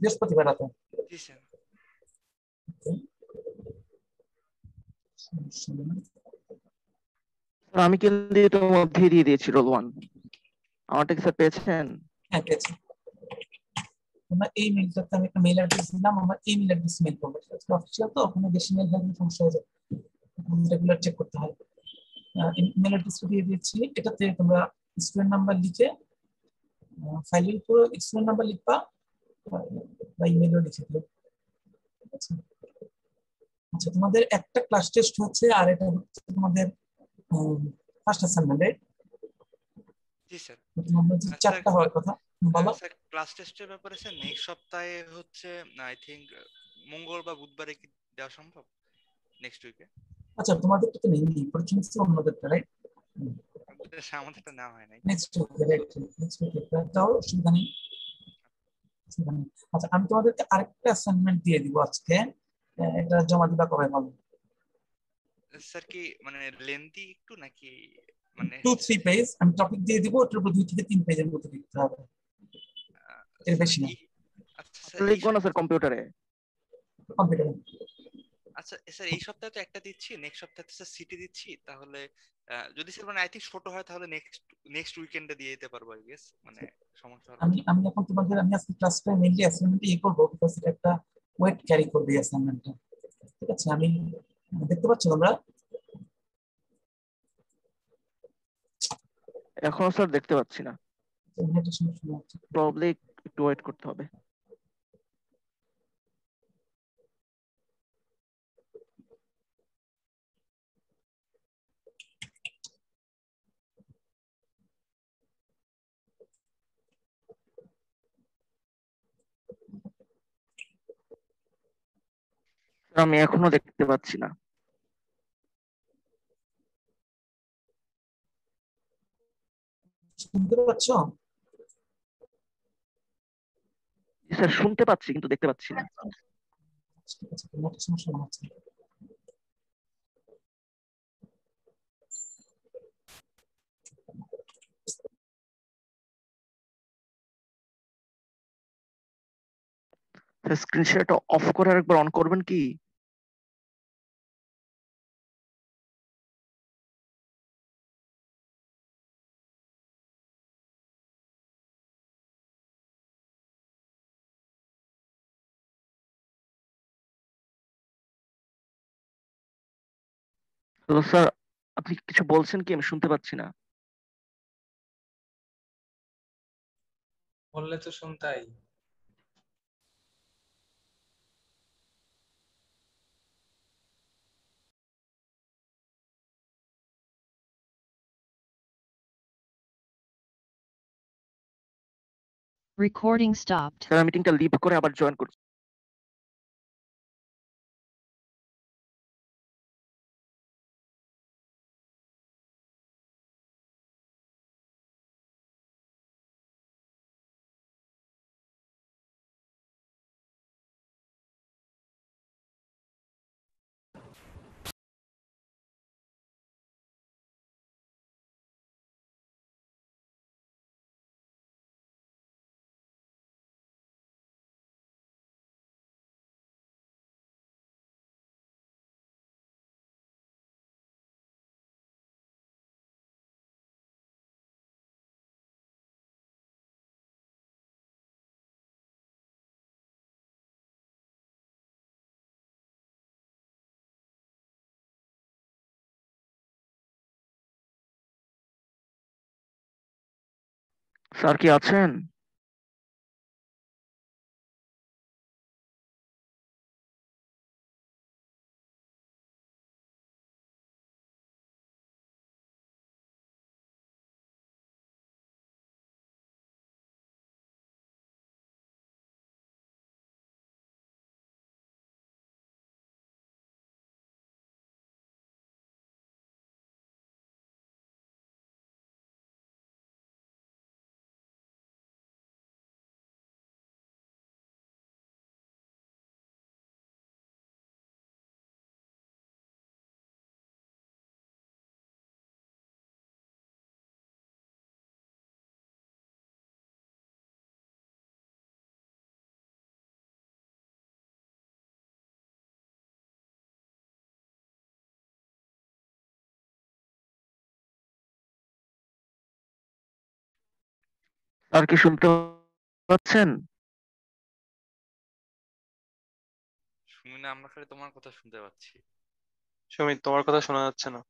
বৃহস্পতিবার রাতে। জি স্যার। আমি কিন্তু এটার মধ্যেই দিয়ে দিয়েছি রোল 1। আমারটা কি স্যার পেয়েছেন? হ্যাঁ পেয়েছি। তোমরা এই মেইলটাতে আমি একটা মেইল অ্যাড্রেস দিলাম, আমার এই মেইল অ্যাড্রেস মেইল করবো, সেটা অফিসিয়াল তো, ওখানে বেশি মেইল থাকলে সমস্যা হয়ে যায়, রেগুলার চেক করতে হয়। ইমেল অ্যাড্রেসটা দিয়ে দিচ্ছি, এটাতে তোমরা স্টুডেন্ট নাম্বার লিখে ফাইলের উপর স্টুডেন্ট নাম্বার লিখবা বা ইমেলও লিখে দিও। ঠিক আছে? আচ্ছা, তোমাদের একটা ক্লাস টেস্ট হচ্ছে আর এটা হচ্ছে তোমাদের ফার্স্ট অ্যাসাইনমেন্ট, রাইট? জি স্যার। তোমাদের যে স্যার, চারটা হওয়ার কথা, বলো। স্যার ক্লাস টেস্টের ব্যাপারে স্যার নেক্সট সপ্তাহে হচ্ছে আই থিংক মঙ্গল বা বুধবারে কি দেওয়া সম্ভব নেক্সট উইকে? আচ্ছা, তোমাদের তো নেই পরীক্ষা নিচ্ছে অন্যদেরটা, রাইট? আমাদেরটা নেওয়া হয় নাই। নেক্সট উইকে, রাইট? নেক্সট উইকে তাও অসুবিধা নেই, অসুবিধা নেই। আচ্ছা, আমি তোমাদেরকে আরেকটা অ্যাসাইনমেন্ট দিয়ে দিব আজকে, এটা জমা দিবা কবে বলো? স্যার কি মানে লেন্থি একটু নাকি মানে 2-3 পেজ আমি টপিক দিয়ে দিব, ওটার উপর 2 থেকে 3 পেজের মতো লিখতে হবে, এর স্যার বেশি না। আচ্ছা স্যার লিখবো না স্যার কম্পিউটারে? কম্পিউটারে। আচ্ছা স্যার এই সপ্তাহে তো একটা দিচ্ছি, নেক্সট সপ্তাহে তো স্যার সিটি দিচ্ছি, তাহলে যদি স্যার মানে আই থিংক ছোট হয় তাহলে নেক্সট নেক্সট উইকেন্ডে দিয়ে দিতে পারবো আই গেস, মানে সমস্যা হবে না। আমি আমি এখন তোমাদের আমি আজকে ক্লাসটা মেইনলি অ্যাসাইনমেন্ট করবো, বিকজ এটা একটা ওয়েট ক্যারি করবে অ্যাসাইনমেন্টটা। ঠিক আছে, আমি দেখতে পাচ্ছ তোমরা? এখনো স্যার দেখতে পাচ্ছি না, নেটের সমস্যা হচ্ছে। প্রবাবলি একটু ওয়েট করতে হবে। আমি এখনো দেখতে পাচ্ছি না। শুনতে পাচ্ছ? স্যার শুনতে পাচ্ছি কিন্তু দেখতে পাচ্ছি না। ঠিক আছে, নেটের সমস্যা হচ্ছে। স্ক্রিন শেয়ারটা অফ করে আরেকবার অন করবেন কি? হ্যালো স্যার, আপনি কিছু বলছেন কি? আমি শুনতে পাচ্ছি না। বললে তো শুনতাই। Recording stopped. স্যার মিটিংটা লিভ করে আবার জয়েন করছি। স্যার কি আছেন? আর কি শুনতে পাচ্ছেন? শুনি না, আমরা খালি তোমার কথা শুনতে পাচ্ছি। সুমিত, তোমার কথা শোনা যাচ্ছে না।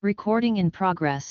Recording in progress.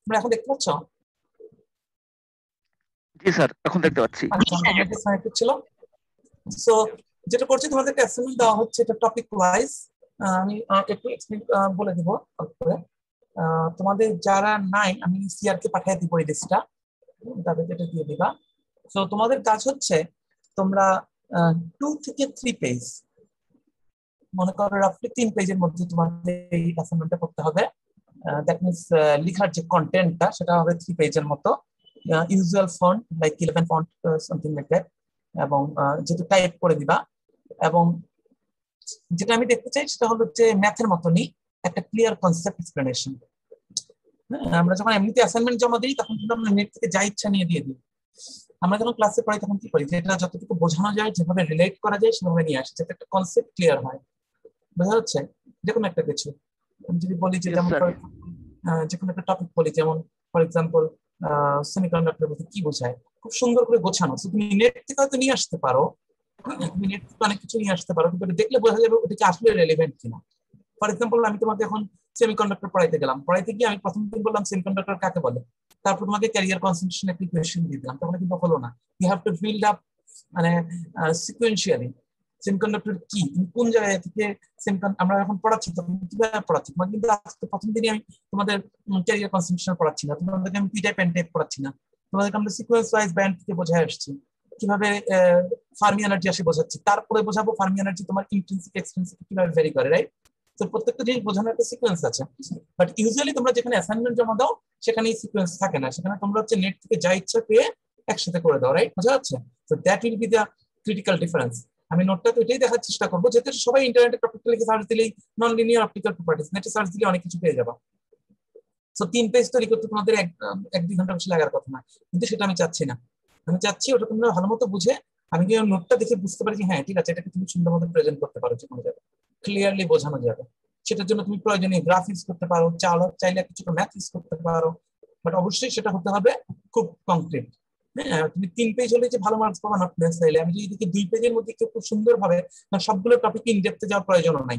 তোমরা এখন দেখতে পাচ্ছ? জি স্যার, এখন দেখতে পাচ্ছি। আচ্ছা, আমাদের সাইকেল ছিল। সো যেটা করছি, তোমাদেরকে অ্যাসাইনমেন্ট দেওয়া হচ্ছে, এটা টপিক ওয়াইজ। আমি একটু এক্সপ্লেইন বলে দিব তারপরে। তোমাদের যারা নাই, আমি সিআর কে পাঠিয়ে দিব এই লিস্টটা, তাদেরকে এটা দিয়ে দিবা। সো তোমাদের কাজ হচ্ছে, তোমরা 2 থেকে 3 পেজ, মনে করো রাফলি 3 পেজের মধ্যে তোমাদের এই অ্যাসাইনমেন্টটা করতে হবে। দ্যাট মিনস লেখার যে কন্টেন্টটা সেটা হবে 3 পেজের মতো, usual font like 11 font something like that, এবং যেটা টাইপ করে দিবা। এবং যেটা আমি দেখতে চাই সেটা হলো যে ম্যাথের মতনই একটা ক্লিয়ার কনসেপ্ট এক্সপ্লেনেশন। আমরা যখন এমনিতে অ্যাসাইনমেন্ট জমা দিই তখন কিন্তু আমরা নেট থেকে যা ইচ্ছা নিয়ে দিয়ে দিই। আমরা যখন ক্লাসে পড়াই তখন কি করি, যেটা যতটুকু বোঝানো যায়, যেভাবে রিলেট করা যায় সেভাবে নিয়ে আসি, যাতে একটা কনসেপ্ট ক্লিয়ার হয়। বোঝা যাচ্ছে? যে কোনো একটা কিছু আমি যদি বলি যে, যেমন যে কোনো একটা টপিক বলি, যেমন ফর এক্সাম্পল সেমিকন্ডাক্টর বলতে কি বোঝায়, খুব সুন্দর করে গোছানো। তুমি নেট থেকে হয়তো নিয়ে আসতে পারো, তুমি নেট থেকে অনেক কিছু নিয়ে আসতে পারো, কিন্তু দেখলে বোঝা যাবে ওটা কি আসলে রেলেভেন্ট কিনা। ফর এক্সাম্পল আমি তোমাকে এখন সেমিকন্ডাক্টর পড়াইতে গেলাম, পড়াইতে গিয়ে আমি প্রথম দিন বললাম সেমিকন্ডাক্টর কাকে বলে, তারপর তোমাকে ক্যারিয়ার কনসেন্ট্রেশন একটা কোয়েশ্চেন দিয়ে দিলাম, তাহলে কিন্তু হলো না। You have to build up মানে সিকোয়েন্সিয়ালি সেমিকন্ডাক্টর কি, তুমি কোন জায়গা থেকে আমরা এখন পড়াচ্ছি তখন কিভাবে পড়াচ্ছি। তোমাকে কিন্তু আজকে প্রথম দিনই আমি তোমাদের ক্যারিয়ার কনসেন্ট্রেশন পড়াচ্ছি না, তোমাদেরকে আমি পি টাইপ এন টাইপ পড়াচ্ছি না, তোমাদেরকে আমরা সিকোয়েন্স ওয়াইজ ব্যান্ড থেকে বোঝায় আসছি, কিভাবে ফার্মি এনার্জি আসে বোঝাচ্ছি, তারপরে বোঝাবো ফার্মি এনার্জি তোমার ইন্ট্রিনসিক এক্সট্রিনসিক কিভাবে ভ্যারি করে, রাইট? তো প্রত্যেকটা জিনিস বোঝানোর একটা সিকোয়েন্স আছে। বাট ইউজুয়ালি তোমরা যেখানে অ্যাসাইনমেন্ট জমা দাও সেখানে এই সিকোয়েন্স থাকে না, সেখানে তোমরা হচ্ছে নেট থেকে যা ইচ্ছা পেয়ে একসাথে করে দাও, রাইট? বোঝা যাচ্ছে? তো that will be the critical difference. আমি নোটটা তো এটাই দেখার চেষ্টা করবো, যেহেতু সবাই ইন্টারনেটে টপিকটা লিখে সার্চ দিলেই নন লিনিয়ার অপটিক্যাল প্রপার্টিজ, নেটে সার্চ দিলে অনেক কিছু পেয়ে যাবা। সো 3 পেজ তৈরি করতে তোমাদের 1-2 ঘন্টা বেশি লাগার কথা না, কিন্তু সেটা আমি চাচ্ছি না। আমি চাচ্ছি ওটা তোমরা ভালো মতো বুঝে, আমি যে নোটটা দেখে বুঝতে পারি যে হ্যাঁ ঠিক আছে, এটাকে তুমি সুন্দর মতো প্রেজেন্ট করতে পারো, যে কোনো জায়গায় ক্লিয়ারলি বোঝানো যাবে। সেটার জন্য তুমি প্রয়োজনীয় গ্রাফ ইউজ করতে পারো, চাইলে কিছু ম্যাথ ইউজ করতে পারো, বাট অবশ্যই সেটা হতে হবে খুব কংক্রিট। হ্যাঁ, তুমি 3 পেজ হলে যে ভালো মার্কস পাবা না চাইলে, আমি যদি এদিকে 2 পেজের মধ্যে খুব সুন্দরভাবে সবগুলো টপিক ইন ডেপথে যাওয়ার প্রয়োজনও নাই।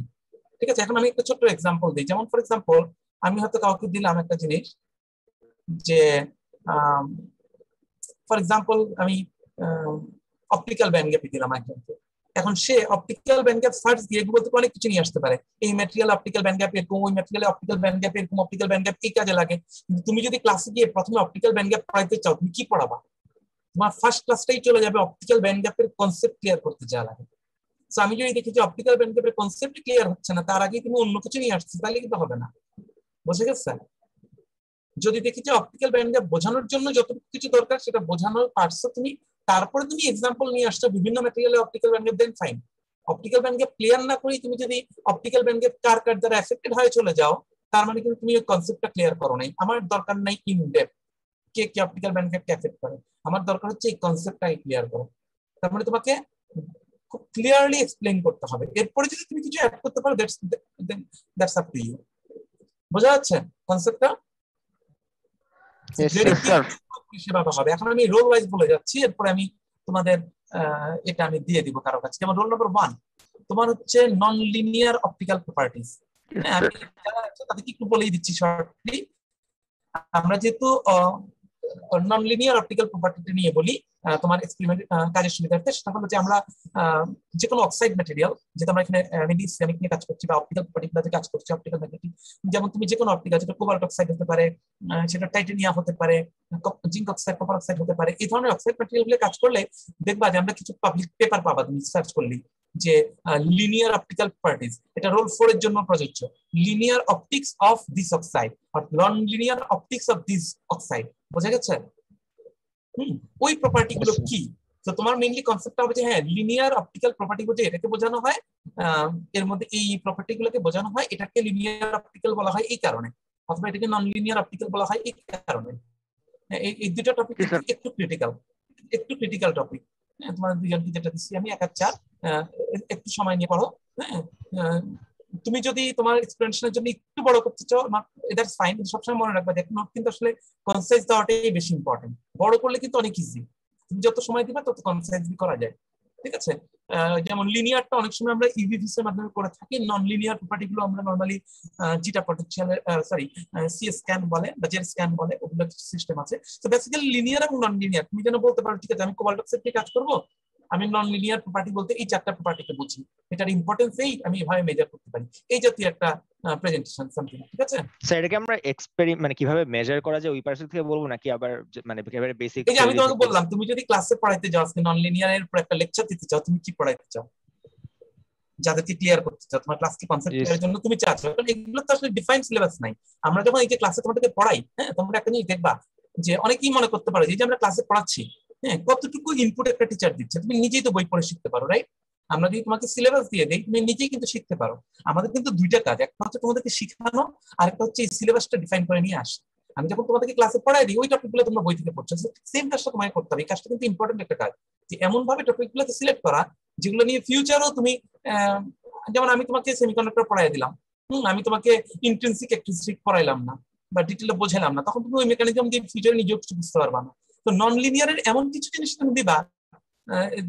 ঠিক আছে, এখন আমি একটা ছোট্ট এক্সাম্পল দিই। যেমন ফর এক্সাম্পল আমি হয়তো কাউকে দিলাম একটা জিনিস, যে ফর এক্সাম্পল আমি অপটিক্যাল ব্যান্ড গ্যাপ দিলাম একজনকে। এখন সে অপটিক্যাল ব্যান্ড গ্যাপ সার্চ দিয়ে গুগল থেকে অনেক কিছু নিয়ে আসতে পারে, এই ম্যাটেরিয়াল অপটিক্যাল ব্যান্ড গ্যাপ এরকম, ওই ম্যাটেরিয়ালে অপটিক্যাল ব্যান্ড গ্যাপ এরকম, অপটিক্যাল ব্যান্ড গ্যাপ এই কাজে লাগে। কিন্তু তুমি যদি ক্লাসে গিয়ে প্রথমে অপটিক্যাল ব্যান্ড গ্যাপ পড়াইতে চাও, তুমি কি পড়াবা? তোমার ফার্স্ট ক্লাসটাই চলে যাবে অপটিক্যাল ব্যান্ড গ্যাপের কনসেপ্ট ক্লিয়ার করতে যা লাগে। সো আমি যদি দেখি যে অপটিক্যাল ব্যান্ড গ্যাপের কনসেপ্ট ক্লিয়ার হচ্ছে না, তার আগে তুমি অন্য কিছু নিয়ে আসছো, তাহলে কিন্তু হবে না। বুঝে গেছে? যদি দেখি যে অপটিক্যাল ব্যান্ড গ্যাপ বোঝানোর জন্য যতটুকু কিছু দরকার সেটা বোঝানো পারছো তুমি, তারপরে তুমি এক্সাম্পল নিয়ে আসছো বিভিন্ন ম্যাটেরিয়ালে optical band gap, then fine. Optical band gap clear না করি তুমি যদি অপটিক্যাল ব্যান্ড গ্যাপ কার কার দ্বারা এফেক্টেড হয়ে চলে যাও, তার মানে কিন্তু তুমি ওই কনসেপ্টটা ক্লিয়ার করো নাই। আমার দরকার নাই ইন ডেপথ কে কি অপটিক্যাল ব্যান্ড গ্যাপকে এফেক্ট করে, আমার দরকার হচ্ছে এই কনসেপ্টটাই ক্লিয়ার করো। তার মানে তোমাকে খুব ক্লিয়ারলি এক্সপ্লেইন করতে হবে, এরপরে যদি তুমি কিছু অ্যাড করতে পারো দ্যাটস আপ টু ইউ। বোঝা যাচ্ছে কনসেপ্টটা? হবে। এখন আমি রোল ওয়াইজ বলে যাচ্ছি, এরপরে আমি তোমাদের এটা আমি দিয়ে দিব কারো কাছে। যেমন রোল নাম্বার 1 তোমার হচ্ছে নন লিনিয়ার অপটিক্যাল প্রপার্টিজ। আমি তাদেরকে একটু বলেই দিচ্ছি শর্টলি। আমরা যেহেতু নন লিনিয়ার অপটিক্যাল প্রপার্টিটা নিয়ে বলি তোমার এক্সপেরিমেন্ট কাজের সুবিধার্থে, সেটা হলো যে আমরা যে কোনো অক্সাইড ম্যাটেরিয়াল, যেটা আমরা এখানে মেডিসিনিক নিয়ে কাজ করছি বা অপটিক্যাল প্রপার্টিগুলোতে কাজ করছি, অপটিক্যাল ম্যাগনেটিক, যেমন তুমি যে কোনো অপটিক্যাল, যেটা কোবাল্ট অক্সাইড হতে পারে, সেটা টাইটানিয়াম হতে পারে, জিঙ্ক অক্সাইড, কপার অক্সাইড হতে পারে, এই ধরনের অক্সাইড ম্যাটেরিয়ালগুলো কাজ করলে দেখবা যে আমরা কিছু পাবলিক পেপার পাবা তুমি সার্চ করলে, যে লিনিয়ার অপটিক্যাল প্রপার্টিজ, এটা রোল 4 এর জন্য প্রযোজ্য। Linear optics of this oxide আর non linear optics of this oxide. বোঝা গেছে? ওই প্রপার্টি গুলো কি? তো তোমার মেইনলি কনসেপ্টটা হবে যে হ্যাঁ, লিনিয়ার অপটিক্যাল প্রপার্টি বলতে এটাকে বোঝানো হয়, এর মধ্যে এই প্রপার্টি গুলোকে বোঝানো হয়, এটাকে লিনিয়ার অপটিক্যাল বলা হয় এই কারণে, অথবা এটাকে নন লিনিয়ার অপটিক্যাল বলা হয় এই কারণে। এই দুটো টপিক একটু ক্রিটিক্যাল টপিক। তোমার দুজনকে যেটা দিচ্ছি আমি 1-4 একটু সময় নিয়ে পড়ো। হ্যাঁ, তুমি যদি তোমার এক্সপ্লেনেশনের জন্য একটু বড় করতে চাও দ্যাটস ফাইন, সবসময় মনে রাখবে যে নোট কিন্তু আসলে কনসাইজ দেওয়াটাই বেশি ইম্পর্টেন্ট। বড় করলে কিন্তু অনেক ইজি, তুমি যত সময় দিবা তত কনসাইজলি করা যায়। ঠিক আছে, যেমন লিনিয়ারটা অনেক সময় আমরা ইভিভিএস এর মাধ্যমে করে থাকি, নন লিনিয়ার প্রপার্টিগুলো আমরা নরমালি জিটা পটেনশিয়াল সি স্ক্যান বলে বা জেড স্ক্যান বলে, ওগুলো সিস্টেম আছে। তো বেসিক্যালি লিনিয়ার এবং নন লিনিয়ার তুমি যেন বলতে পারো ঠিক আছে আমি কোবাল্ট অক্সাইড নিয়ে কাজ করবো, আমি নন লিনিয়ার প্রপার্টি বলতে এই 4টা প্রপার্টিকে বুঝি, এটার ইম্পর্টেন্স এই আমি এভাবে মেজার করতে পারি, এই জাতীয় একটা প্রেজেন্টেশন সামথিং। ঠিক আছে স্যার, এটাকে আমরা এক্সপেরিমেন্ট মানে কিভাবে মেজার করা যায় ওই পার্সেন্ট থেকে বলবো নাকি আবার মানে একেবারে বেসিক? এই যে আমি তোমাকে বললাম, তুমি যদি ক্লাসে পড়াইতে যাও আজকে নন লিনিয়ার এর উপর একটা লেকচার দিতে চাও, তুমি কি পড়াইতে চাও? যাদেরকে ক্লিয়ার করতে চাও, তোমার ক্লাসকে কনসেপ্ট Yes. ক্লিয়ারের জন্য তুমি চাচ্ছ, কারণ এগুলো তো আসলে ডিফাইন্ড সিলেবাস নাই। আমরা যখন এই যে ক্লাসে তোমাদেরকে পড়াই, হ্যাঁ, তোমরা একটা জিনিস দেখবা যে অনেকেই মনে করতে পারো যে আমরা ক্লাসে পড়াচ্ছি, হ্যাঁ, কতটুকু ইনপুট একটা টিচার দিচ্ছে, তুমি নিজেই তো বই পড়ে শিখতে পারো, রাইট? আমরা যদি তোমাকে সিলেবাস দিয়ে দেই, তুমি নিজেই কিন্তু শিখতে পারো। আমাদের কিন্তু দুইটা কাজ, একটা হচ্ছে তোমাদেরকে শিখানো, আর একটা হচ্ছে এই সিলেবাসটা ডিফাইন করে নিয়ে আসা। আমি যখন তোমাদেরকে ক্লাসে পড়াই দিই, ওই টপিকগুলো তোমরা বই থেকে পড়ছো, সেম কাজটা তোমায় করতে হবে। এই কাজটা কিন্তু ইম্পর্টেন্ট একটা কাজ, যে এমন ভাবে টপিকগুলোকে সিলেক্ট করা যেগুলো নিয়ে ফিউচারও তুমি, যেমন আমি তোমাকে সেমিকন্ডাক্টর পড়াই দিলাম, আমি তোমাকে ইন্ট্রিনসিক এক্সট্রিনসিক পড়াইলাম না বা ডিটেইলে বোঝালাম না, তখন তুমি ওই মেকানিজম দিয়ে ফিউচারে নিজেও কিছু বুঝতে পারবা না। তো নন লিনিয়ারের এমন কিছু জিনিস তুমি দিবা,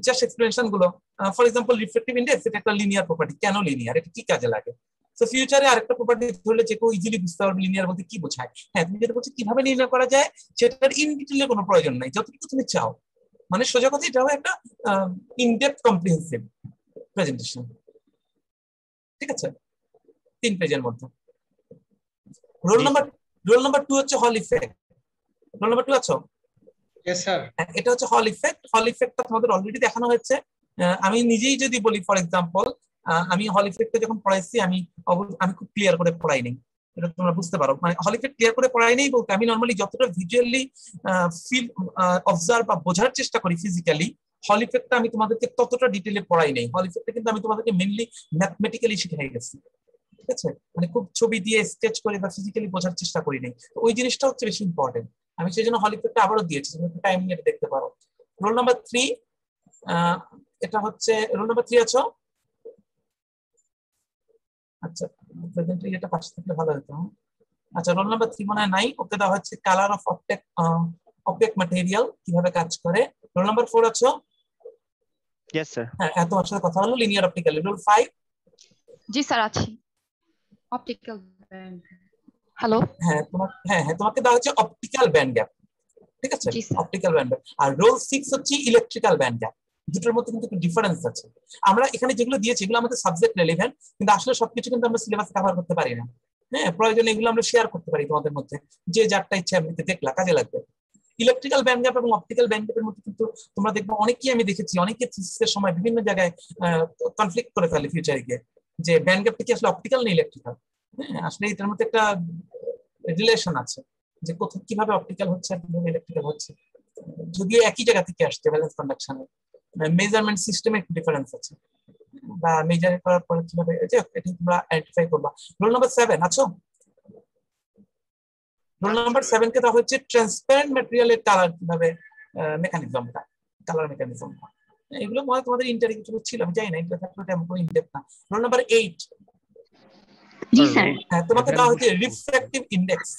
জাস্ট এক্সপ্লেনেশন গুলো। ফর এক্সাম্পল, রিফ্লেক্টিভ ইন্ডেক্স, এটা একটা লিনিয়ার প্রপার্টি, কেন লিনিয়ার, এটা কি কাজে লাগে? তো ফিউচারে আরেকটা প্রপার্টি ধরলে যে কেউ ইজিলি বুঝতে পারবে লিনিয়ার বলতে কি বোঝায়। হ্যাঁ, তুমি যেটা বলছো কিভাবে নির্ণয় করা যায়, সেটার ইন ডিটেইলে কোনো প্রয়োজন নাই, যতটুকু তুমি চাও। মানে সোজা কথা, এটা হবে একটা ইনডেপথ কম্প্রিহেনসিভ প্রেজেন্টেশন, ঠিক আছে, 3 পেজের মধ্যে। রোল নাম্বার 2 হচ্ছে হল ইফেক্ট। রোল নাম্বার 2 আছো? Yes sir. এটা হচ্ছে হল ইফেক্ট। হল ইফেক্টটা তোমাদের অলরেডি দেখানো হয়েছে। আমি নিজেই যদি বলি, ফর এক্সাম্পল, আমি হল ইফেক্টে যখন পড়াইছি, আমি খুব ক্লিয়ার করে পড়াই নাই, এটা তোমরা বুঝতে পারো। মানে হল ইফেক্ট ক্লিয়ার করে পড়াই নাই বলতে আমি নরমালি যতটা ভিজুয়ালি ফিল, অবজার্ভ বা বোঝার চেষ্টা করি ফিজিক্যালি, হল ইফেক্টটা আমি তোমাদেরকে ততটা ডিটেইলে পড়াই নাই। হল ইফেক্টটা কিন্তু আমি তোমাদেরকে মেইনলি ম্যাথমেটিক্যালি শিখাই গেছি, ঠিক আছে? মানে খুব ছবি দিয়ে স্কেচ করে বা ফিজিক্যালি বোঝার চেষ্টা করি নাই। ওই জিনিসটা হচ্ছে বেশি ইম্পর্টেন্ট। আমি সেই জন্য হল ইফেক্টটা আবারও দিয়েছি, তুমি টাইম নিয়ে দেখতে পারো। রোল নাম্বার 3, এটা হচ্ছে রোল নাম্বার 3 আছো? আচ্ছা, প্রেজেন্টলি এটা পাশে থাকলে ভালো হতো। আচ্ছা, রোল নাম্বার 3 মনে হয় নাই, ওকে দেওয়া হচ্ছে কালার অফ অপটেক ম্যাটেরিয়াল কিভাবে কাজ করে। রোল নাম্বার 4 আছো? Yes sir. হ্যাঁ, এত তোমার সাথে কথা হলো লিনিয়ার অপটিক্যাল। রোল 5? জি স্যার আছি। Optical band, hello. হ্যাঁ, তোমাকে দেওয়া হচ্ছে অপটিক্যাল ব্যান্ড গ্যাপ, ঠিক আছে, জি স্যার। Optical band gap. আর রোল 6 হচ্ছে ইলেকট্রিক্যাল ব্যান্ড গ্যাপ। দুটোর মধ্যে কিন্তু একটু ডিফারেন্স আছে। আমরা এখানে যেগুলো দিয়েছি এগুলো আমাদের সাবজেক্ট রিলেভেন্ট, কিন্তু আসলে সবকিছু কিন্তু আমরা সিলেবাসে কভার করতে পারি না। হ্যাঁ, প্রয়োজনে এগুলো আমরা শেয়ার করতে পারি তোমাদের মধ্যে, যে যারটা ইচ্ছা এমনিতে দেখলা কাজে লাগবে। ইলেকট্রিক্যাল ব্যান্ড গ্যাপ এবং অপটিক্যাল ব্যান্ড গ্যাপের মধ্যে কিন্তু তোমরা দেখবে অনেকেই, আমি দেখেছি অনেকে থিসিসের সময় বিভিন্ন জায়গায় কনফ্লিক্ট করে ফেলে ফিউচারে গিয়ে, যে ব্যান্ড গ্যাপটা কি আসলে অপটিক্যাল না ইলেকট্রিক্যাল। হ্যাঁ, আসলে এটার মধ্যে একটা রিলেশন আছে, যে কোথায় কিভাবে অপটিক্যাল হচ্ছে আর কিভাবে ইলেকট্রিক্যাল হচ্ছে, যদিও একই জায়গা থেকে আসছে ব্যালেন্স কন্ডাকশনে, মেজারমেন্ট সিস্টেমে একটু ডিফারেন্স আছে, বা মেজার করার পরে কিভাবে এটা তোমরা আইডেন্টিফাই করবা। রোল নাম্বার 7 আছো? রোল নাম্বার 7 কে দেওয়া হচ্ছে ট্রান্সপারেন্ট ম্যাটেরিয়ালের কালার কিভাবে, মেকানিজমটা, কালার মেকানিজমটা। এগুলো মনে হয় তোমাদের ইন্টারে কিছু ছিল, আমি জানি না, এটা থাকলে তেমন কোনো ইনডেপথ না। Roll number 8? জি স্যার। হ্যাঁ, তোমাকে দেওয়া হচ্ছে রিফ্র্যাক্টিভ ইন্ডেক্স,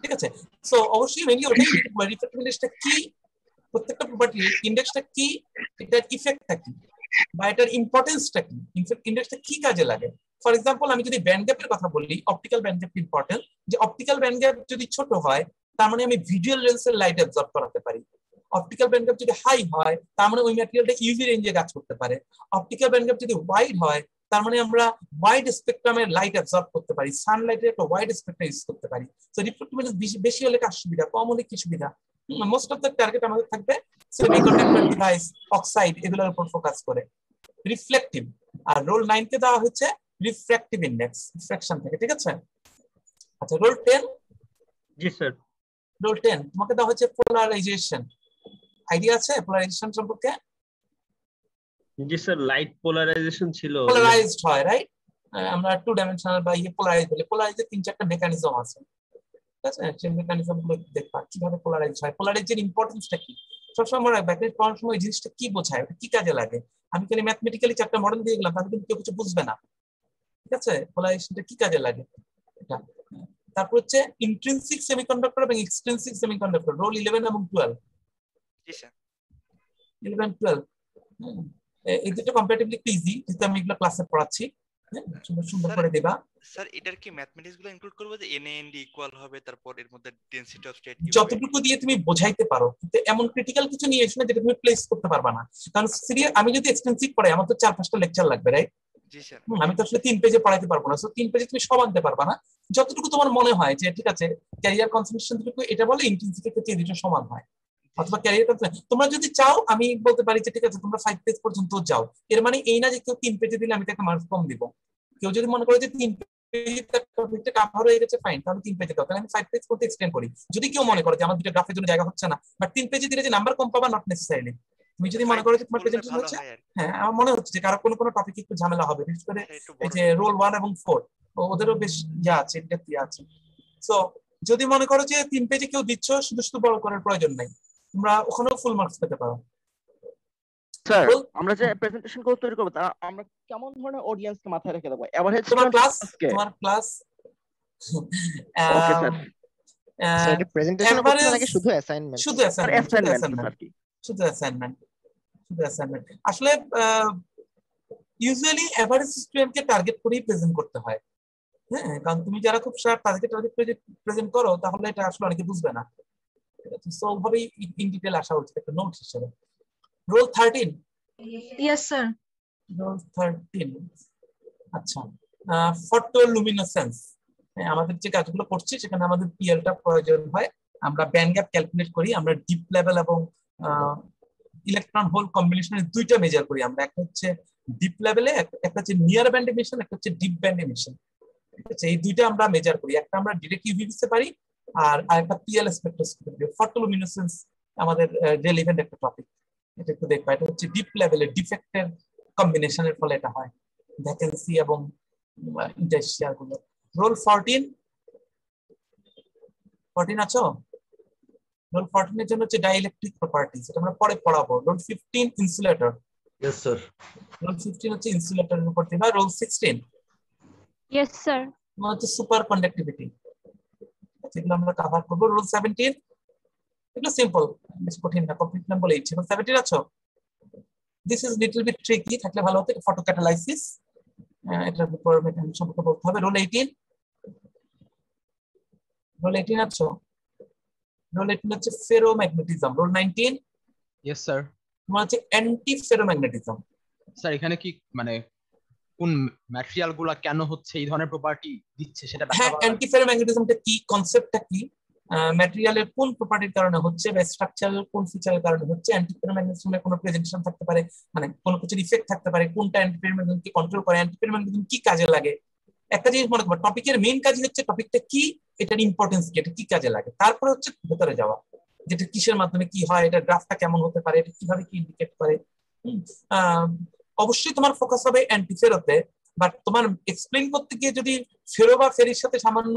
ঠিক আছে। সো অবশ্যই মেইনলি ওটাই রিফ্র্যাক্টিভ ইন্ডেক্সটা কি, প্রত্যেকটা প্রপার্টি ইন্ডেক্সটা কি, এটার ইফেক্টটা কি, বা এটার ইম্পর্টেন্সটা কি, ইন্ডেক্সটা কি কাজে লাগে। ফর এক্সাম্পল, আমি যদি ব্যান্ড গ্যাপের কথা বলি, অপটিক্যাল ব্যান্ড গ্যাপ ইম্পর্টেন্ট। যে অপটিক্যাল ব্যান্ড গ্যাপ যদি ছোট হয়, তার মানে আমি ভিজুয়াল রেঞ্জের লাইট অ্যাবজর্ব করাতে পারি। অপটিক্যাল ব্যান্ড গ্যাপ যদি হাই হয়, তার মানে ওই ম্যাটেরিয়ালটা ইউভি রেঞ্জে কাজ করতে পারে। অপটিক্যাল ব্যান্ড গ্যাপ যদি ওয়াইড হয়, তার মানে আমরা ওয়াইড স্পেকট্রামের লাইট অ্যাবজর্ব করতে পারি, সানলাইটের একটা ওয়াইড স্পেকট্রাম ইউজ করতে পারি। সো রিফ্লেক্টিভ ইন্ডেক্স বেশি হলে কাজ সুবিধা, কম হলে কি সুবিধা। মোস্ট অফ দ্য টার্গেট আমাদের থাকবে সেমিকন্ডাক্টর ডিভাইস, অক্সাইড, এগুলোর উপর ফোকাস করে রিফ্লেক্টিভ। আর রোল 9 কে দেওয়া হচ্ছে রিফ্র্যাক্টিভ ইন্ডেক্স, রিফ্র্যাকশন থেকে, ঠিক আছে। আচ্ছা, রোল 10? জি স্যার। রোল 10 তোমাকে দেওয়া হচ্ছে পোলারাইজেশন। আইডিয়া আছে পোলারাইজেশন সম্পর্কে? জি স্যার, লাইট পোলারাইজেশন ছিল, পোলারাইজড হয়, রাইট? আমরা 2 ডাইমেনশনাল বা পোলারাইজ বলি। পোলারাইজের 3-4টা মেকানিজম আছে, ঠিক আছে। সেই মেকানিজম গুলো দেখবা কিভাবে পোলারাইজ হয়, পোলারাইজের ইম্পর্টেন্সটা কি। সবসময় মনে রাখবে, ব্যাকলাইট পড়ার সময় এই জিনিসটা কি বোঝায়, ওটা কি কাজে লাগে। আমি খালি ম্যাথমেটিক্যালি 4টা মডেল দিয়ে গেলাম, তাহলে কিন্তু কেউ কিছু বুঝবে না, ঠিক আছে। পোলারাইজেশনটা কি কাজে লাগে এটা। তারপর হচ্ছে ইন্ট্রিনসিক সেমিকন্ডাক্টর এবং এক্সট্রিনসিক সেমিকন্ডাক্টর, রোল 11 এবং 12। জি স্যার। 11, 12 এই দুটো কম্পারেটিভলি একটু ইজি, যেহেতু আমি এগুলো ক্লাসে পড়াচ্ছি। সুন্দর করে দেবা। স্যার, এটার কি ম্যাথমেটিক্স গুলো ইনক্লুড করব, যে NaND ইকুয়াল হবে, তারপর এর মধ্যে ডেনসিটি অফ স্টেট যতটুকু দিয়ে তুমি বোঝাইতে পারো, কিন্তু এমন ক্রিটিক্যাল কিছু নিয়ে এসে না যেটা তুমি প্লেস করতে পারবা না। কারণ সিরিয়াস আমি যদি এক্সটেন্সিভ পড়াই, আমার তো 4-5টা লেকচার লাগবে, রাইট? জি স্যার। আমি তো আসলে 3 পেজে পড়াইতে পারবো না। সো 3 পেজে তুমি সব আনতে পারবা না। যতটুকু তোমার মনে হয় যে ঠিক আছে, ক্যারিয়ার কনসেন্ট্রেশন থেকে এটা বলে ইন্টেন্সিটির ক্ষেত্রে এই দুটো সমান হয়, অথবা ক্যারিয়ার কনফারেন্স। তোমরা যদি চাও আমি বলতে পারি যে ঠিক আছে তোমরা 5 পেজ পর্যন্ত যাও, এর মানে এই না যে কেউ 3 পেজে দিলে আমি তাকে মার্কস কম দিব। কেউ যদি মনে করে যে 3 পেজে টপিকটা কভার হয়ে গেছে ফাইন, তাহলে 3 পেজে দাও, তাহলে আমি 5 পেজ করতে এক্সটেন্ড করি। যদি কেউ মনে করে যে আমার দুটো গ্রাফের জন্য জায়গা হচ্ছে না, বাট 3 পেজে দিলে যে নাম্বার কম পাবা নট নেসেসারিলি। তুমি যদি মনে করো যে তোমার প্রেজেন্টেশন হচ্ছে, হ্যাঁ আমার মনে হচ্ছে যে কারো কোনো টপিকে একটু ঝামেলা হবে, বিশেষ করে এই যে রোল 1 এবং 4 ওদেরও বেশ ইয়া আছে, ডেপথ আছে। সো যদি মনে করো যে 3 পেজে কেউ দিচ্ছ, শুধু শুধু বড় করার প্রয়োজন নাই, তোমরা ওখানেও ফুল মার্কস পেতে পারো। স্যার আমরা যে প্রেজেন্টেশন গুলো তৈরি করব তা আমরা কেমন ধরনের অডিয়েন্সকে মাথায় রেখে দেব? এভারেজ তোমার ক্লাস ওকে স্যার। স্যার এটা প্রেজেন্টেশন করতে নাকি শুধু অ্যাসাইনমেন্ট? শুধু অ্যাসাইনমেন্ট আসলে ইউজুয়ালি এভারেজ স্টুডেন্টকে টার্গেট করেই প্রেজেন্ট করতে হয়। হ্যাঁ, কারণ তুমি যারা খুব শার্প তাদেরকে টার্গেট করে প্রেজেন্ট করো তাহলে এটা আসলে অনেকে বুঝবে না। সো ওভাবেই ইন ডিটেইল আসা উচিত একটা নোট হিসেবে। রোল 13। Yes sir. রোল 13 আচ্ছা, ফটোলুমিনেসেন্স। আমাদের যে কাজগুলো করছি সেখানে আমাদের পিএলটা প্রয়োজন হয়। আমরা ব্যান্ড গ্যাপ ক্যালকুলেট করি, আমরা ডিপ লেভেল এবং ইলেকট্রন হোল কম্বিনেশনের দুইটা মেজার করি আমরা। একটা হচ্ছে ডিপ লেভেলে, একটা হচ্ছে নিয়ার ব্যান্ড এমিশন, একটা হচ্ছে ডিপ ব্যান্ড এমিশন। ঠিক আছে, এই দুইটা আমরা মেজার করি। একটা আমরা ডিরেক্ট ইউভি দিতে পারি, আর একটা পিএল স্পেকট্রোস্কোপি। ফটোলুমিনেসেন্স আমাদের রেলেভেন্ট একটা টপিক, এটা একটু দেখবা। এটা হচ্ছে ডিপ লেভেলে ডিফেক্টের কম্বিনেশনের ফলে এটা হয়, ভ্যাকেন্সি এবং ইন্টারস্টিয়ার গুলো। রোল 14 আছো? রোল 14 এর জন্য হচ্ছে ডাইইলেকট্রিক প্রপার্টিজ, এটা আমরা পরে পড়াবো। Roll 15 insulator. Yes sir. Roll 15 হচ্ছে ইনসুলেটরের উপর দিবা। Roll 16 yes sir. হচ্ছে সুপার কন্ডাক্টিভিটি, এগুলো আমরা কভার করব। রোল 17 এগুলো সিম্পল, বেশি কঠিন না, কমপ্লিট নাম বলে 8। রোল 17 আছো? This is little bit tricky, থাকলে ভালো হতো। ফটো ক্যাটালাইসিস, এটার উপর মেকানিজম সম্পর্কে বলতে হবে। রোল 18 আছো? রোল 18 হচ্ছে ফেরোম্যাগনেটিজম। Role 19 yes sir. তোমার হচ্ছে অ্যান্টি ফেরোম্যাগনেটিজম। স্যার এখানে কি মানে কোন ম্যাটেরিয়াল গুলা কেন হচ্ছে এই ধরনের প্রপার্টি দিচ্ছে সেটা ব্যাখ্যা হ্যাঁ, করা অ্যান্টি ফেরোম্যাগনেটিজমটা কি, কনসেপ্টটা কি, ম্যাটেরিয়ালের কোন প্রপার্টির কারণে হচ্ছে বা স্ট্রাকচারাল কোন ফিচারের কারণে হচ্ছে। অ্যান্টি ফেরোম্যাগনেটিজমের কোনো প্রেজেন্টেশন থাকতে পারে, মানে কোনো কিছুর ইফেক্ট থাকতে পারে, কোনটা অ্যান্টি ফেরোম্যাগনেটিজমকে কন্ট্রোল করে, অ্যান্টি ফেরোম্যাগনেটিজম কি কাজে লাগে। একটা জিনিস মনে করো, টপিকের মেইন কাজ হচ্ছে টপিকটা কি, এটার ইম্পর্টেন্স কি, এটা কি কাজে লাগে। তারপরে হচ্ছে ভেতরে যাওয়া, যেটা কিসের মাধ্যমে কি হয়, এটা গ্রাফটা কেমন হতে পারে, এটা কিভাবে কি ইন্ডিকেট করে। অবশ্যই তোমার ফোকাস হবে অ্যান্টি ফেরোতে, বাট তোমার এক্সপ্লেইন করতে গিয়ে যদি ফেরো বা ফেরির সাথে সামান্য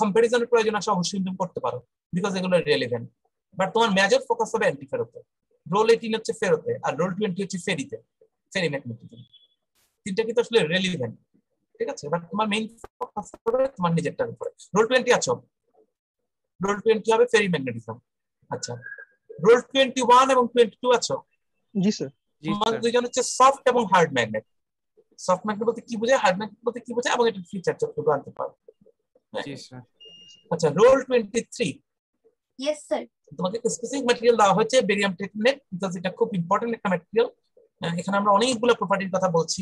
কম্পারিজনের প্রয়োজন আসে, অবশ্যই তুমি করতে পারো, বিকজ এগুলো রিলেভেন্ট। বাট তোমার মেজর ফোকাস হবে অ্যান্টি ফেরোতে। রোল 18 হচ্ছে ফেরোতে, আর রোল 20 হচ্ছে ফেরিতে, ফেরি ম্যাগনেটিজম। তিনটা কিন্তু আসলে রিলেভেন্ট, ঠিক আছে, বাট তোমার মেইন ফোকাস হবে তোমার নিজেরটার উপরে। রোল 20 আছো? রোল 20 হবে ফেরি ম্যাগনেটিজম। আচ্ছা, রোল 21 এবং 22 আছো? জি স্যার। তোমাদের দুইজন হচ্ছে সফট এবং হার্ড ম্যাগনেট। সফট ম্যাগনেট বলতে কি বোঝায়, হার্ড ম্যাগনেট বলতে কি বোঝায়, এবং এটার ফিচার যতটুকু আনতে পারো। জি স্যার। আচ্ছা, রোল 23 ইয়েস স্যার। তোমাকে স্পেসিফিক ম্যাটেরিয়াল দেওয়া হয়েছে বেরিয়াম টেকনেট, বিকজ এটা খুব ইম্পর্টেন্ট একটা ম্যাটেরিয়াল। এখানে আমরা অনেকগুলো প্রপার্টির কথা বলছি,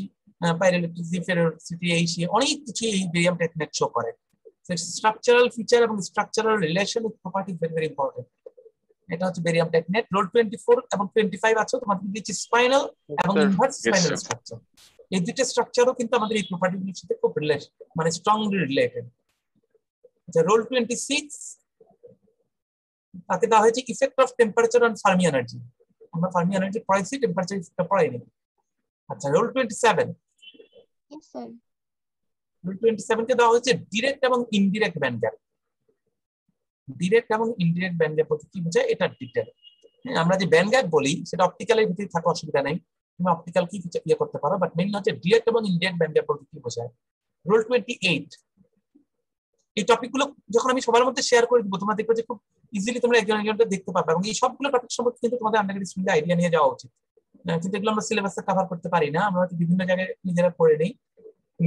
পাইরোইলেকট্রিসিটি, ফেরোসিটি, এই অনেক কিছু এই বেরিয়াম টেকনেট শো করে। স্ট্রাকচারাল ফিচার এবং structural relation with property very very important. এটা হচ্ছে বেরিয়াম টেকনেট। রোল 24 এবং 25 আছে, তোমাদের দিচ্ছি স্পাইনাল এবং ইনভার্স স্পাইনাল স্ট্রাকচার। এই দুইটা স্ট্রাকচারও কিন্তু আমাদের এই প্রপার্টিগুলোর সাথে খুব মানে স্ট্রংলি রিলেটেড। আচ্ছা, রোল 26 তাকে দেওয়া হয়েছে effect of temperature on Fermi energy. আমরা ফার্মি এনার্জি পড়াইছি, টেম্পারেচার ইফেক্টটা পড়াইনি। আচ্ছা, রোল 27 ইয়েস স্যার। রোল 27 কে দেওয়া হয়েছে ডিরেক্ট এবং ইনডিরেক্ট ব্যান্ড গ্যাপ। ডিরেক্ট এবং ইনডিরেক্ট ব্যান্ড গ্যাপ বলতে কি বোঝায়, এটা ডিটেইল। আমরা যে ব্যান্ড গ্যাপ বলি সেটা অপটিক্যালের ভিতরে থাকা অসুবিধা নাই, তুমি অপটিক্যাল কি ইয়ে করতে পারো, বাট মেইন হচ্ছে ডিরেক্ট এবং ইনডিরেক্ট ব্যান্ড গ্যাপ বলতে কি বোঝায়। রোল 28 এই টপিকগুলো যখন আমি সবার মধ্যে শেয়ার করে দিব, তোমরা দেখবে যে খুব ইজিলি তোমরা একজন একজনটা দেখতে পাবে, এবং এই সবগুলো টপিক সম্পর্কে কিন্তু তোমাদের আন্ডারগ্রেড স্টুডেন্ট আইডিয়া নিয়ে যাওয়া উচিত। কিন্তু এগুলো আমরা সিলেবাসে কভার করতে পারি না, আমরা বিভিন্ন জায়গায় নিজেরা পড়ে নেই।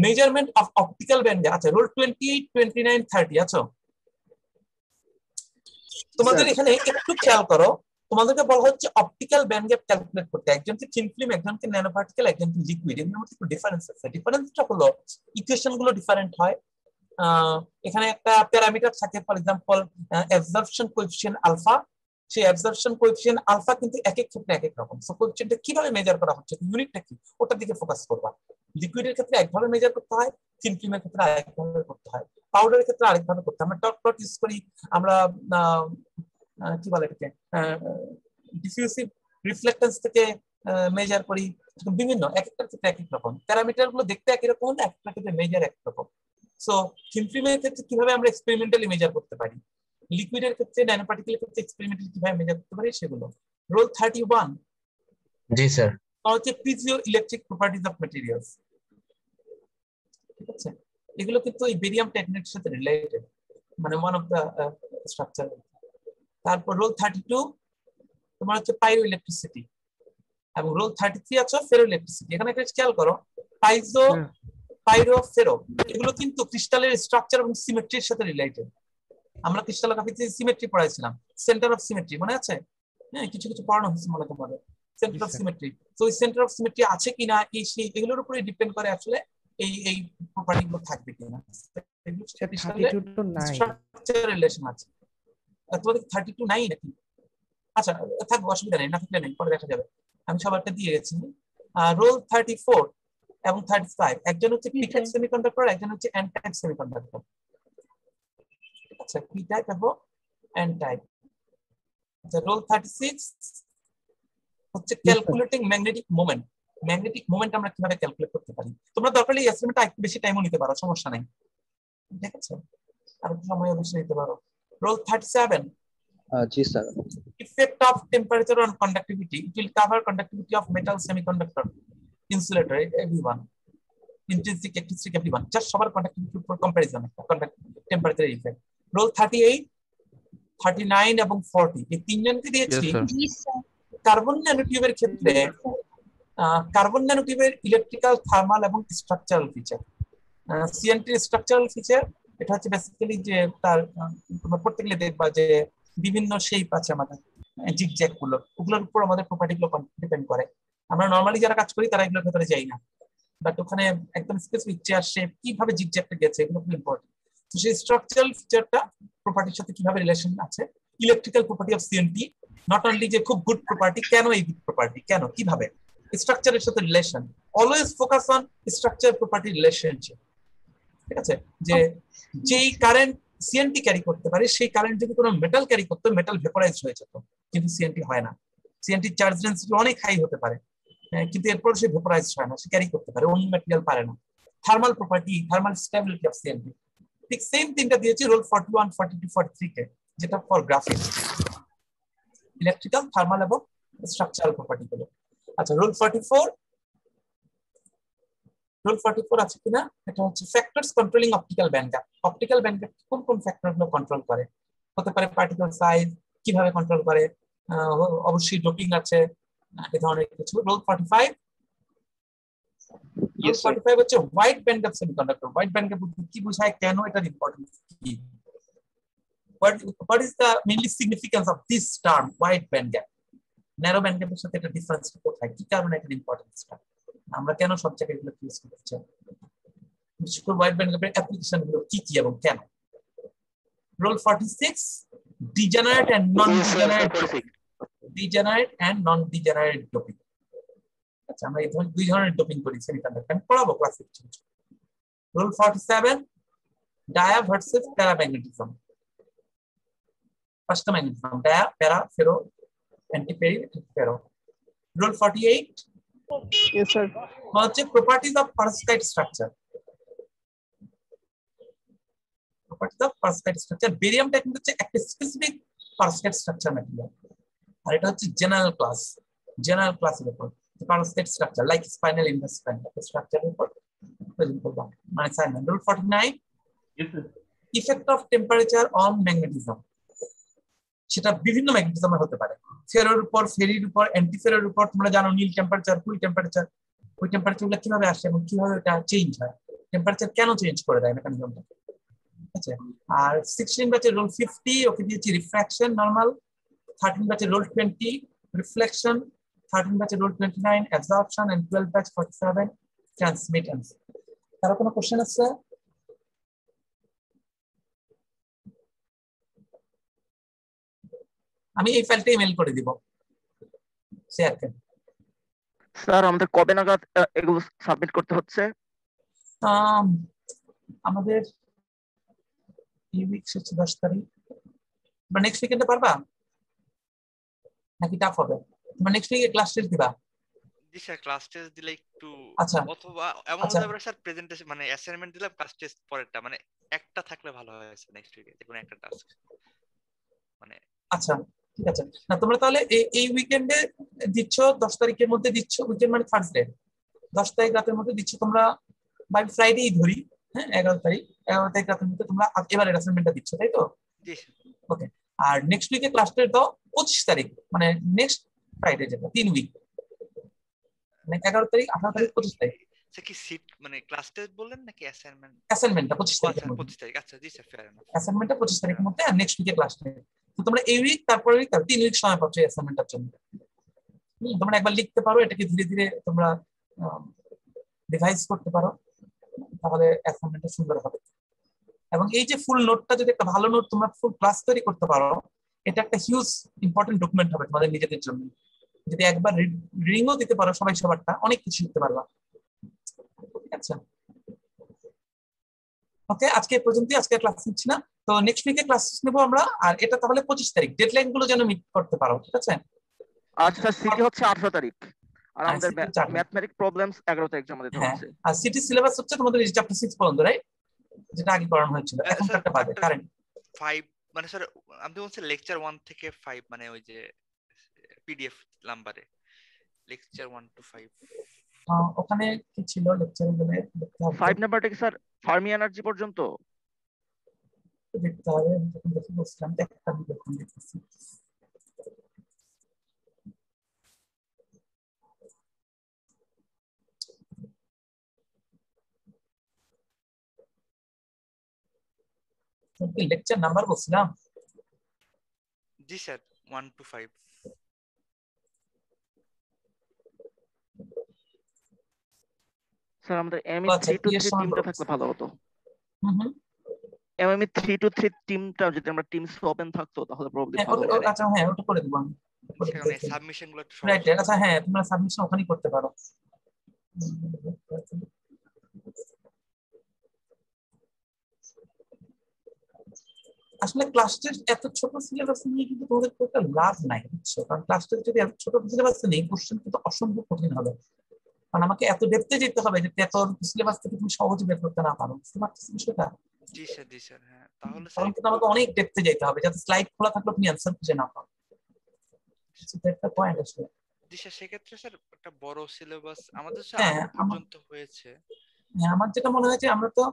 Measurement of optical band gap. আচ্ছা, রোল 28, 29, 30 আছো? তোমাদের এখানে একটু খেয়াল করো, তোমাদেরকে বলা হচ্ছে অপটিক্যাল ব্যান্ড গ্যাপ ক্যালকুলেট করতে। একজনকে থিন ফিল্ম, একজনকে ন্যানো পার্টিকেল, একজনকে লিকুইড। এর মধ্যে একটু ডিফারেন্স আছে। ডিফারেন্সটা হলো ইকুয়েশন গুলো ডিফারেন্ট হয়। এখানে একটা প্যারামিটার থাকে, for example absorption coefficient alpha, সেই অ্যাবজর্পশন কোএফিসিয়েন্ট আলফা কিন্তু এক এক ক্ষেত্রে এক এক রকম। সো কোএফিসিয়েন্টটা কিভাবে মেজার করা হচ্ছে, ইউনিটটা কি, ওটার দিকে ফোকাস করবা। লিকুইডের ক্ষেত্রে একভাবে মেজার করতে হয়, থিন ফিল্মের ক্ষেত্রে আরেকভাবে করতে হয়, পাউডারের ক্ষেত্রে আরেকভাবে করতে হয়। আমরা ডট ডট ইউজ করি, আমরা কি বলে এটাকে ডিফিউসিভ রিফ্লেক্টেন্স থেকে মেজার করি, বিভিন্ন এক একটা ক্ষেত্রে এক এক রকম। প্যারামিটার গুলো দেখতে একই রকম, এক একটা ক্ষেত্রে মেজার এক রকম। সো থিন ফিল্মের ক্ষেত্রে কিভাবে আমরা এক্সপেরিমেন্টালি মেজার করতে পারি, লিকুইডের ক্ষেত্রে ন্যানো পার্টিকেলের ক্ষেত্রে এক্সপেরিমেন্টালি কিভাবে মেজার করতে পারি সেগুলো। রোল 31 জি স্যার হচ্ছে পিজিও ইলেকট্রিক প্রপার্টিজ অফ ম্যাটেরিয়ালস। ঠিক আছে, এগুলো কিন্তু এই বেরিয়াম টেকনিকের সাথে রিলেটেড, মানে ওয়ান অফ দা স্ট্রাকচার। তারপর রোল 32 তোমার হচ্ছে পাইরো ইলেকট্রিসিটি, এবং রোল 33 আছে ফেরো ইলেকট্রিসিটি। এখানে একটা খেয়াল করো, পাইজো, পাইরো, ফেরো এগুলো কিন্তু ক্রিস্টালের স্ট্রাকচার এবং সিমেট্রির সাথে রিলেটেড। আমরা ক্রিস্টালোগ্রাফিতে সিমেট্রি পড়াইছিলাম, সেন্টার অফ সিমেট্রি মনে আছে? হ্যাঁ, কিছু কিছু পড়ানো হয়েছে মনে তোমাদের, সেন্টার অফ সিমেট্রি। তো এই সেন্টার অফ সিমেট্রি আছে কিনা, এই সেই এগুলোর উপরে ডিপেন্ড করে আসলে এই প্রপার্টি গুলো থাকবে কিনা। স্ট্রাকচার রিলেশন আছে। তোমাদের 32 নাই নাকি? আচ্ছা থাকবে, অসুবিধা নেই, না থাকলে নেই, পরে দেখা যাবে। আমি সবারটা দিয়ে গেছি। রোল 34 এবং 35, একজন হচ্ছে পি টাইপ সেমিকন্ডাক্টর, একজন হচ্ছে এন টাইপ সেমিকন্ডাক্টর। আচ্ছা, পি টাইপ এবং এন টাইপ। আচ্ছা, রোল 36 হচ্ছে calculating magnetic moment. Magnetic moment আমরা কিভাবে ক্যালকুলেট করতে পারি। তোমরা দরকার হলে এসএমটা একটু বেশি টাইমও নিতে পারো, সমস্যা নাই, ঠিক আছে, আর একটু সময় বেশি নিতে পারো। রোল 37 জি sir. Effect of temperature on conductivity. It will cover conductivity of metal, semiconductor, insulator, everyone. Intrinsic, extrinsic, everyone. Just সবার conductivity for comparison, temperature effect. Role 38, 39 এবং 40 এই তিনজনকে দিয়েছি। কার্বন ন্যানোটিউবের ক্ষেত্রে কার্বন ন্যানোটিউবের ইলেকট্রিক্যাল, থার্মাল এবং structural feature. CNT structural feature এটা হচ্ছে বেসিক্যালি যে তার তোমরা পড়তে গেলে দেখবা যে বিভিন্ন শেপ আছে আমাদের, জিগজ্যাগ গুলো, ওগুলোর উপর আমাদের প্রপার্টি গুলো ডিপেন্ড করে। আমরা নরমালি যারা কাজ করি তারা এগুলোর ভেতরে যাই না, বাট ওখানে একদম স্পেসিফিক চেয়ার শেপ, কিভাবে জিগজ্যাগটা গেছে, এগুলো খুব ইম্পর্টেন্ট। তো সেই স্ট্রাকচারাল ফিচারটা প্রপার্টির সাথে কিভাবে রিলেশন আছে, electrical property of CNT, not only যে খুব গুড প্রপার্টি, কেন এই গুড প্রপার্টি, কেন, কিভাবে, স্ট্রাকচারের সাথে relation. Always focus on structure property relationship. ঠিক আছে, যে যেই কারেন্ট সিএনটি ক্যারি করতে পারে, সেই কারেন্ট যদি কোনো মেটাল ক্যারি করতো, মেটাল ভেপোরাইজ হয়ে যেত, কিন্তু সিএনটি হয় না। সিএনটি চার্জ ডেনসিটি অনেক হাই হতে পারে, কিন্তু এরপর সে ভেপোরাইজ হয় না, সে ক্যারি করতে পারে, অন্য ম্যাটেরিয়াল পারে না। Thermal property, thermal stability of CNT. ঠিক সেম তিনটা দিয়েছি রোল 41, 42, 43 কে, যেটা ফর গ্রাফিন, ইলেকট্রিক্যাল, থার্মাল এবং স্ট্রাকচারাল প্রপার্টি গুলো। আচ্ছা, রোল 44, রোল 44 আছে কিনা, এটা হচ্ছে factors controlling optical band gap. Optical band gap কোন কোন ফ্যাক্টর গুলো কন্ট্রোল করে, হতে পারে পার্টিকেল সাইজ, কিভাবে কন্ট্রোল করে, অবশ্যই ডোপিং আছে, এই ধরনের কিছু। রোল 45, রোল 45 হচ্ছে white band gap semiconductor. White band gap কি বোঝায়, কেন এটার ইম্পর্টেন্স কি, what is the mainly significance of this term wide band gap? Narrow band গ্যাপের সাথে এটা ডিফারেন্স কোথায়, কি কারণে এটার ইম্পর্টেন্সটা, আমরা কেন সব জায়গায় এগুলো ইউজ করতে চাই, বিশেষ করে ওয়াইড ব্যান্ড গ্যাপের অ্যাপ্লিকেশন গুলো কি কি এবং কেন। Roll 46, degenerate and non degenerate, degenerate and non degenerate doping. আচ্ছা, আমরা এই দুই ধরনের ডোপিং করি সেমিকন্ডাক্টর, আমি পড়াবো ক্লাসে কিছু কিছু। Roll 47, dia versus paramagnetism. First magnetism, dia, para, ferro, antiferro, ferro. Roll 48, yes sir, হচ্ছে properties of perovskite structure. Properties of perovskite structure, barium টেকনিক হচ্ছে একটা স্পেসিফিক পারস্কাইট স্ট্রাকচার ম্যাটেরিয়াল, আর এটা হচ্ছে জেনারেল ক্লাস, জেনারেল ক্লাসের উপর perovskite structure like spinel investment একটা স্ট্রাকচারের উপর প্রেজেন্ট করব। মানে assignment. Rule 49, effect of temperature on magnetism. সেটা বিভিন্ন ম্যাগনেটিজমে হতে পারে, ফেরোর উপর, ফেরির উপর, অ্যান্টিফেরোর উপর। তোমরা জানো নীল টেম্পারেচার, কুল টেম্পারেচার, ওই টেম্পারেচারগুলো কিভাবে আসে এবং কিভাবে এটা চেঞ্জ হয়, টেম্পারেচার কেন চেঞ্জ করে দেয় মেকানিজমটা। ঠিক আছে। আর 16 ব্যাচের রোল 50 ওকে দিয়েছি রিফ্র্যাকশন নরমাল, 13 ব্যাচের রোল 20 রিফ্লেকশন, 13 ব্যাচের রোল 29 অ্যাবজর্পশন, এন্ড 12 ব্যাচ 47 ট্রান্সমিটেন্স। কারো কোনো কোশ্চেন আছে? আমি এই ফাইলটা ইমেল করে দিব স্যারকে। স্যার আমাদের কবে নাগাদ এগুলো সাবমিট করতে হচ্ছে? আমাদের এই উইক হচ্ছে 10 তারিখ, বা নেক্সট উইকেন্ডে পারবা নাকি টাফ হবে? তোমরা নেক্সট উইকে ক্লাস টেস্ট দিবা? জি স্যার, ক্লাস টেস্ট দিলে একটু, আচ্ছা অথবা এমন আচ্ছা হতে পারে স্যার প্রেজেন্টেশন মানে অ্যাসাইনমেন্ট দিলাম, ক্লাস টেস্ট পরেরটা, মানে একটা থাকলে ভালো হয় স্যার নেক্সট উইকে, যে কোনো একটা টাস্ক মানে। আচ্ছা ঠিক আছে। না তোমরা তাহলে এই উইকেন্ডে দিচ্ছ, 10 তারিখের মধ্যে দিচ্ছ, উইকেন্ড মানে থার্সডে, 10 তারিখ রাতের মধ্যে দিচ্ছ তোমরা, বাই ফ্রাইডেই ধরি, হ্যাঁ 11 তারিখ রাতের মধ্যে তোমরা এবারের অ্যাসাইনমেন্টটা দিচ্ছ, তাই তো? জি ওকে। আর নেক্সট উইকে ক্লাস টেস্ট দাও 25 তারিখ, মানে নেক্সট ফ্রাইডে, যেটা 3 উইক, মানে 11 তারিখ 18 তারিখ 25 তারিখ। স্যার কি সিট মানে ক্লাস টেস্ট বললেন নাকি অ্যাসাইনমেন্ট? অ্যাসাইনমেন্টটা 25 তারিখের আচ্ছা মধ্যে। 25 তারিখ, আচ্ছা জি স্যার, ফেয়ার এনাফ। অ্যাসাইনমেন্টটা 25 তারিখের মধ্যে, আর নেক্সট উইকে ক্লাস টেস্ট। তো তোমরা এই উইক তারপরে উইক 3 উইক সময় পাচ্ছ অ্যাসাইনমেন্টের জন্য। তোমরা একবার লিখতে পারো, এটাকে ধীরে ধীরে তোমরা রিভাইজ করতে পারো, তাহলে অ্যাসাইনমেন্টটা সুন্দর হবে। এবং এই যে ফুল নোটটা, যদি একটা ভালো নোট তোমরা ফুল ক্লাস তৈরি করতে পারো, এটা একটা হিউজ ইম্পর্টেন্ট ডকুমেন্ট হবে তোমাদের নিজেদের জন্য। যদি একবার রিডিংও দিতে পারো সবাই সবারটা, অনেক কিছু শিখতে পারবা। ঠিক আছে, ওকে আজকে এই পর্যন্তই, আজকে ক্লাস নিচ্ছি না, তো নেক্সট উইকে ক্লাস নেবো আমরা। আর এটা তাহলে 25 তারিখ, ডেডলাইন গুলো যেন মিট করতে পারো, ঠিক আছে? আচ্ছা সিটি হচ্ছে 18 তারিখ, আর হ্যাঁ, আমাদের CT 4 তারিখ। ম্যাথমেটিক প্রবলেমস 11 তারিখ জমা দিতে হ্যাঁ, হচ্ছে। আর সিটি সিলেবাস হচ্ছে তোমাদের চ্যাপ্টার 6 পর্যন্ত, রাইট? যেটা আগে পড়ানো হয়েছিল, এখন স্যার একটা বাদে কারেন্ট 5 মানে স্যার আপনি বলছেন লেকচার 1 থেকে 5, মানে ওই যে পিডিএফ নাম্বারে লেকচার 1 to 5। ওখানে কি ছিল লেকচারে গেলে দেখতে হবে, 5 নাম্বারটা কি স্যার ফার্মি এনার্জি পর্যন্ত? দেখতে হবে, যখন দেখে বলছিলাম একটা আমি দেখুন দেখতেছি। লেকচার নাম্বার বলছিলাম? জি স্যার 1 to 5। স্যার আমাদের এমই আচ্ছা 3 to কি এর 3 সময় টিমটা থাকলে ভালো হতো। হুম এমই 3 to 3 টিমটা যদি আমরা টিমস ওপেন থাকতো তাহলে প্রবাবলি হ্যাঁ, ভালো হতো। আচ্ছা হ্যাঁ ওটা করে দিব আমি। স্যার মানে সাবমিশন গুলো একটু সহজ রাইট, আচ্ছা হ্যাঁ তোমরা সাবমিশন ওখানেই করতে পারো। আসলে ক্লাস টেস্ট এত ছোট সিলেবাস নিয়ে কিন্তু তোমাদের খুব একটা লাভ নাই, বুঝছো? কারণ ক্লাস টেস্ট যদি এত ছোট সিলেবাস নেই, কোশ্চেন কিন্তু অসম্ভব কঠিন হবে। কারণ আমাকে এত ডেপথে যেতে হবে যে এত সিলেবাস থেকে তুমি সহজে বের করতে না পারো, বুঝতে পারছো বিষয়টা? জি স্যার হ্যাঁ, তাহলে স্যার তখন কিন্তু আমাকে অনেক ডেপথে যেতে হবে, যাতে স্লাইড খোলা থাকলে তুমি অ্যান্সার খুঁজে না পাও। একটা পয়েন্ট আসলে। জি স্যার, সেক্ষেত্রে স্যার একটা বড় সিলেবাস আমাদের হ্যাঁ 8 পর্যন্ত হয়েছে। হ্যাঁ, আমার যেটা মনে হয় যে আমরা তো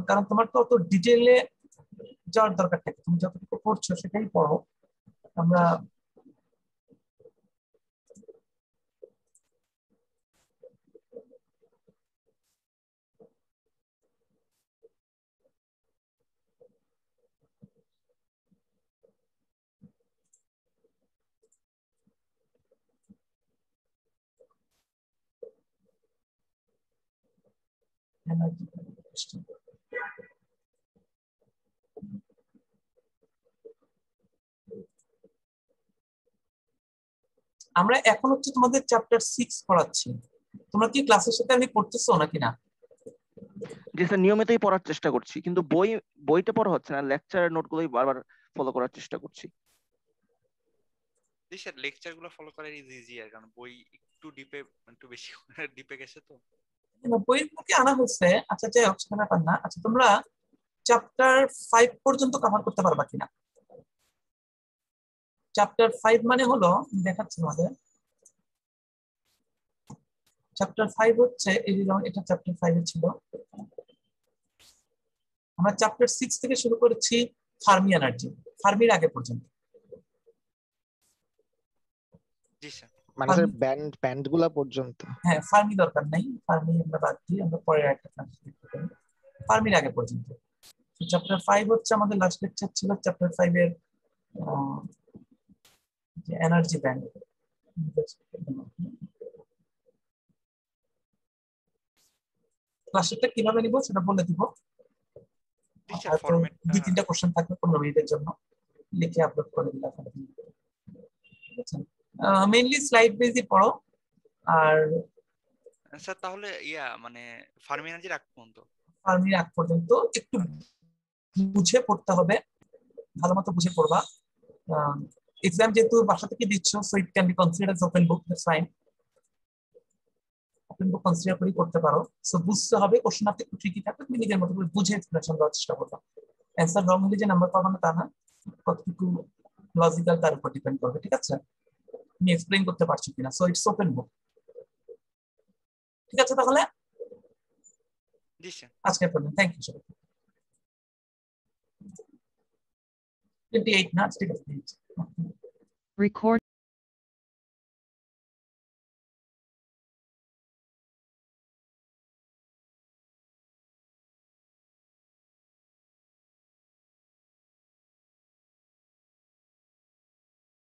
কারণ তোমার তো অত ডিটেইলে যাওয়ার দরকার থাকে, তুমি যতটুকু পড়ছো সেটাই পড়ো। আমরা আমরা এখন হচ্ছে তোমাদের চ্যাপ্টার 6 পড়াচ্ছি। তোমরা কি ক্লাসের সাথে আমি পড়তেছো নাকি না? জি স্যার নিয়মিতই পড়ার চেষ্টা করছি, কিন্তু বইটা পড়া হচ্ছে না, লেকচারের নোটগুলোই বারবার ফলো করার চেষ্টা করছি। জি স্যার, লেকচার গুলো ফলো করা ইজি, আর কারণ বই একটু একটু বেশি ডিপে গেছে তো। বইগুলোকে আনা হচ্ছে, আচ্ছা যাই হোক সেটা ব্যাপার না। আচ্ছা তোমরা চ্যাপ্টার 5 পর্যন্ত কভার করতে পারবা কিনা? চ্যাপ্টার 5 মানে হলো, দেখাচ্ছি তোমাদের। চ্যাপ্টার 5 হচ্ছে এই যে, যেমন এটা চ্যাপ্টার 5 এ ছিল, আমরা চ্যাপ্টার 6 থেকে শুরু করেছি ফার্মি এনার্জি, ফার্মির আগে পর্যন্ত। জি স্যার, মানে স্যার ব্যান্ড গুলা পর্যন্ত। হ্যাঁ, ফার্মি দরকার নাই, ফার্মি আমরা বাদ দিই, আমরা পরে একটা ক্লাস দেখতে পারি। ফার্মির আগে পর্যন্ত চ্যাপ্টার 5 হচ্ছে আমাদের লাস্ট লেকচার ছিল চ্যাপ্টার 5 এর যে এনার্জি ব্যান্ড। ক্লাসটা কিভাবে নিব সেটা বলে দিব। জি স্যার, হয়তো ফরম্যাটটা 2-3টা কোশ্চেন থাকবে 15 মিনিটের জন্য, লিখে আপলোড করে দিলাম। ঠিক আছে মেইনলি স্লাইড বেসই পড়ো আর স্যার তাহলে মানে ফার্মি এনার্জি রাখ পর্যন্ত ফার্মির আগ পর্যন্ত একটু বুঝে পড়তে হবে, ভালো মতো বুঝে পড়বা। এক্সাম যেহেতু বাসা থেকে দিচ্ছ, so it can be considered age open book, that's fine. Open book consider করেই করতে পারো। সো বুঝতে হবে, কোশ্চেন আপনি একটু ট্রিকি থাকবে, তুমি নিজের মতো করে বুঝে এক্সপ্লেনেশন দেওয়ার চেষ্টা করবা। অ্যান্সার রং হলে যে নাম্বার পাবো না তা না, কতটুকু লজিক্যাল তার উপর ডিপেন্ড করবে, ঠিক আছে? তুমি এক্সপ্লেইন করতে পারছো কিনা। সো ইটস ওপেন বুক, ঠিক আছে? তাহলে জি স্যার, আজকে পর্যন্ত থ্যাংক ইউ সবাই। 28 না, ঠিক আছে। Record